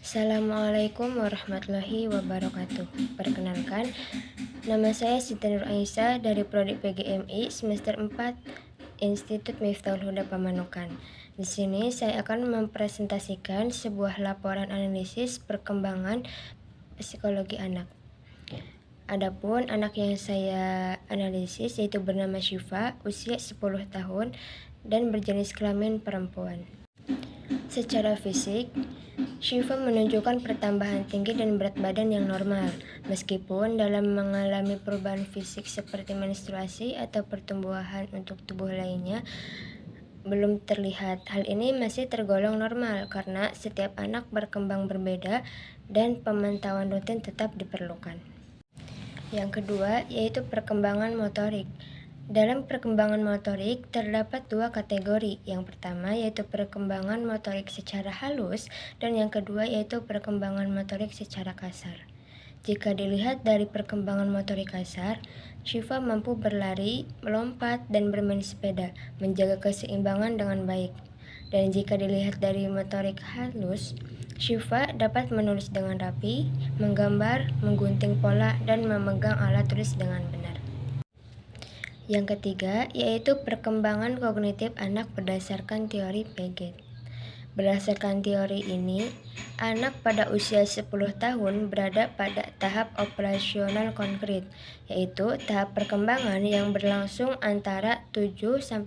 Assalamualaikum warahmatullahi wabarakatuh. Perkenalkan, nama saya Siti Nur Aisyah dari Prodi PGMI semester 4 Institut Miftahul Huda Pamanukan. Di sini saya akan mempresentasikan sebuah laporan analisis perkembangan psikologi anak. Adapun anak yang saya analisis yaitu bernama Syifa, usia 10 tahun dan berjenis kelamin perempuan. Secara fisik, Syifa menunjukkan pertambahan tinggi dan berat badan yang normal, meskipun dalam mengalami perubahan fisik seperti menstruasi atau pertumbuhan untuk tubuh lainnya belum terlihat. Hal ini masih tergolong normal karena setiap anak berkembang berbeda dan pemantauan rutin tetap diperlukan. Yang kedua yaitu perkembangan motorik. Dalam perkembangan motorik terdapat dua kategori. Yang pertama yaitu perkembangan motorik secara halus dan yang kedua yaitu perkembangan motorik secara kasar. Jika dilihat dari perkembangan motorik kasar, Syifa mampu berlari, melompat, dan bermain sepeda, menjaga keseimbangan dengan baik. Dan jika dilihat dari motorik halus, Syifa dapat menulis dengan rapi, menggambar, menggunting pola, dan memegang alat tulis dengan benar. Yang ketiga, yaitu perkembangan kognitif anak berdasarkan teori Piaget. Berdasarkan teori ini, anak pada usia 10 tahun berada pada tahap operasional konkret, yaitu tahap perkembangan yang berlangsung antara 7-11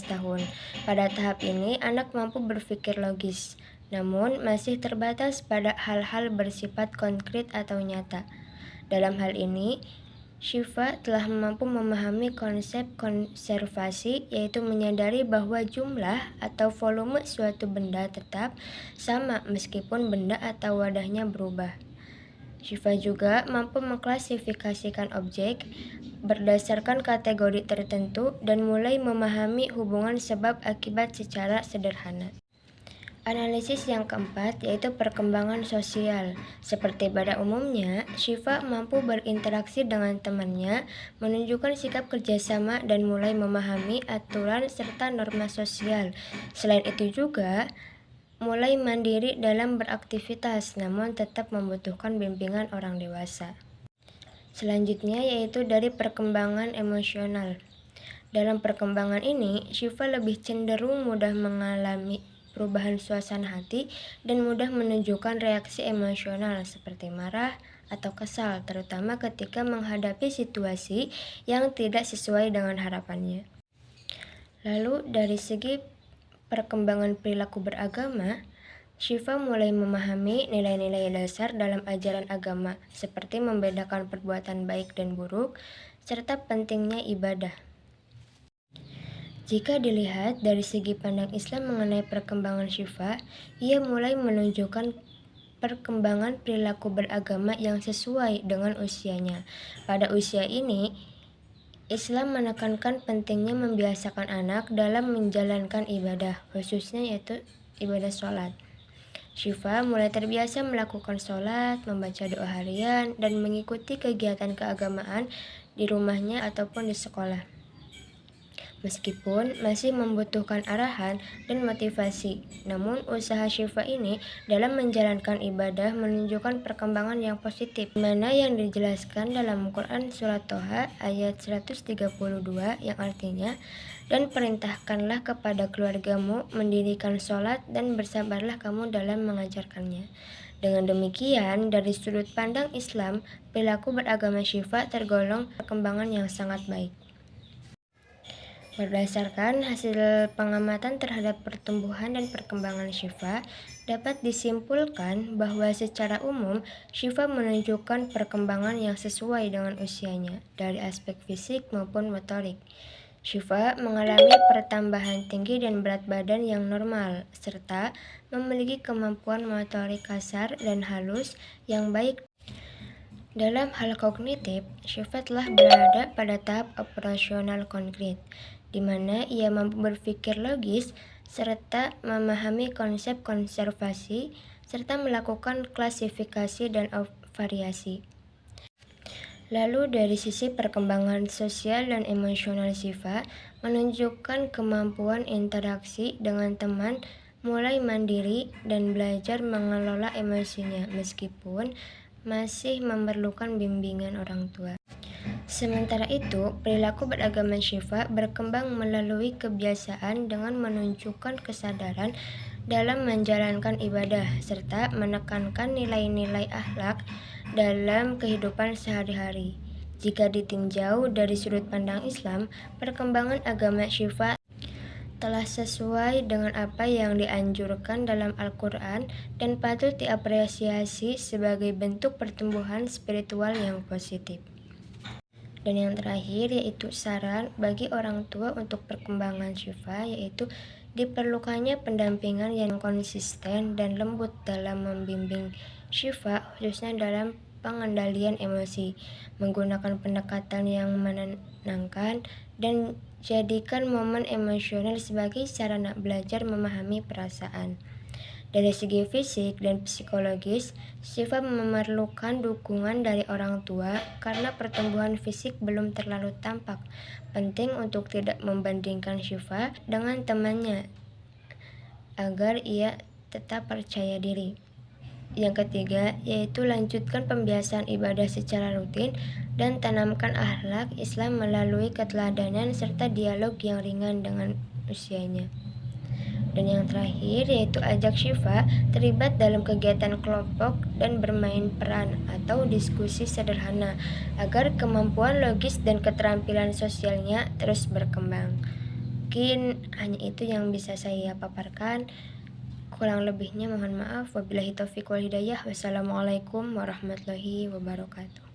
tahun. Pada tahap ini, anak mampu berpikir logis, namun masih terbatas pada hal-hal bersifat konkret atau nyata. Dalam hal ini, Syifa telah mampu memahami konsep konservasi, yaitu menyadari bahwa jumlah atau volume suatu benda tetap sama meskipun benda atau wadahnya berubah. Syifa juga mampu mengklasifikasikan objek berdasarkan kategori tertentu dan mulai memahami hubungan sebab akibat secara sederhana. Analisis yang keempat yaitu perkembangan sosial. Seperti pada umumnya, Syifa mampu berinteraksi dengan temannya, menunjukkan sikap kerjasama dan mulai memahami aturan serta norma sosial. Selain itu juga, mulai mandiri dalam beraktivitas, namun tetap membutuhkan bimbingan orang dewasa. Selanjutnya yaitu dari perkembangan emosional. Dalam perkembangan ini, Syifa lebih cenderung mudah mengalami perubahan suasana hati dan mudah menunjukkan reaksi emosional seperti marah atau kesal, terutama ketika menghadapi situasi yang tidak sesuai dengan harapannya. Lalu dari segi perkembangan perilaku beragama, Syifa mulai memahami nilai-nilai dasar dalam ajaran agama seperti membedakan perbuatan baik dan buruk serta pentingnya ibadah. Jika dilihat dari segi pandang Islam mengenai perkembangan Syifa, ia mulai menunjukkan perkembangan perilaku beragama yang sesuai dengan usianya. Pada usia ini, Islam menekankan pentingnya membiasakan anak dalam menjalankan ibadah, khususnya yaitu ibadah sholat. Syifa mulai terbiasa melakukan sholat, membaca doa harian, dan mengikuti kegiatan keagamaan di rumahnya ataupun di sekolah. Meskipun masih membutuhkan arahan dan motivasi, namun usaha Syifa ini dalam menjalankan ibadah menunjukkan perkembangan yang positif, mana yang dijelaskan dalam Quran Surat Toha ayat 132 yang artinya, dan perintahkanlah kepada keluargamu mendirikan sholat dan bersabarlah kamu dalam mengajarkannya. Dengan demikian, dari sudut pandang Islam, perilaku beragama Syifa tergolong perkembangan yang sangat baik. Berdasarkan hasil pengamatan terhadap pertumbuhan dan perkembangan Syifa, dapat disimpulkan bahwa secara umum Syifa menunjukkan perkembangan yang sesuai dengan usianya dari aspek fisik maupun motorik. Syifa mengalami pertambahan tinggi dan berat badan yang normal, serta memiliki kemampuan motorik kasar dan halus yang baik. Dalam hal kognitif, Syifa telah berada pada tahap operasional konkret, di mana ia mampu berpikir logis serta memahami konsep konservasi serta melakukan klasifikasi dan variasi. Lalu dari sisi perkembangan sosial dan emosional Syifa menunjukkan kemampuan interaksi dengan teman mulai mandiri dan belajar mengelola emosinya meskipun masih memerlukan bimbingan orang tua. Sementara itu, perilaku beragama Syifa berkembang melalui kebiasaan dengan menunjukkan kesadaran dalam menjalankan ibadah serta menekankan nilai-nilai akhlak dalam kehidupan sehari-hari. Jika ditinjau dari sudut pandang Islam, perkembangan agama Syifa telah sesuai dengan apa yang dianjurkan dalam Al-Quran dan patut diapresiasi sebagai bentuk pertumbuhan spiritual yang positif. Dan yang terakhir yaitu saran bagi orang tua untuk perkembangan Syifa, yaitu diperlukannya pendampingan yang konsisten dan lembut dalam membimbing Syifa, khususnya dalam pengendalian emosi, menggunakan pendekatan yang menenangkan, dan jadikan momen emosional sebagai sarana belajar memahami perasaan. Dari segi fisik dan psikologis, Syifa memerlukan dukungan dari orang tua karena pertumbuhan fisik belum terlalu tampak. Penting untuk tidak membandingkan Syifa dengan temannya agar ia tetap percaya diri. Yang ketiga, yaitu lanjutkan pembiasaan ibadah secara rutin dan tanamkan akhlak Islam melalui keteladanan serta dialog yang ringan dengan usianya. Dan yang terakhir yaitu ajak Syifa terlibat dalam kegiatan kelompok dan bermain peran atau diskusi sederhana agar kemampuan logis dan keterampilan sosialnya terus berkembang. Mungkin hanya itu yang bisa saya paparkan. Kurang lebihnya mohon maaf. Wabillahi taufiq wal hidayah. Wassalamualaikum warahmatullahi wabarakatuh.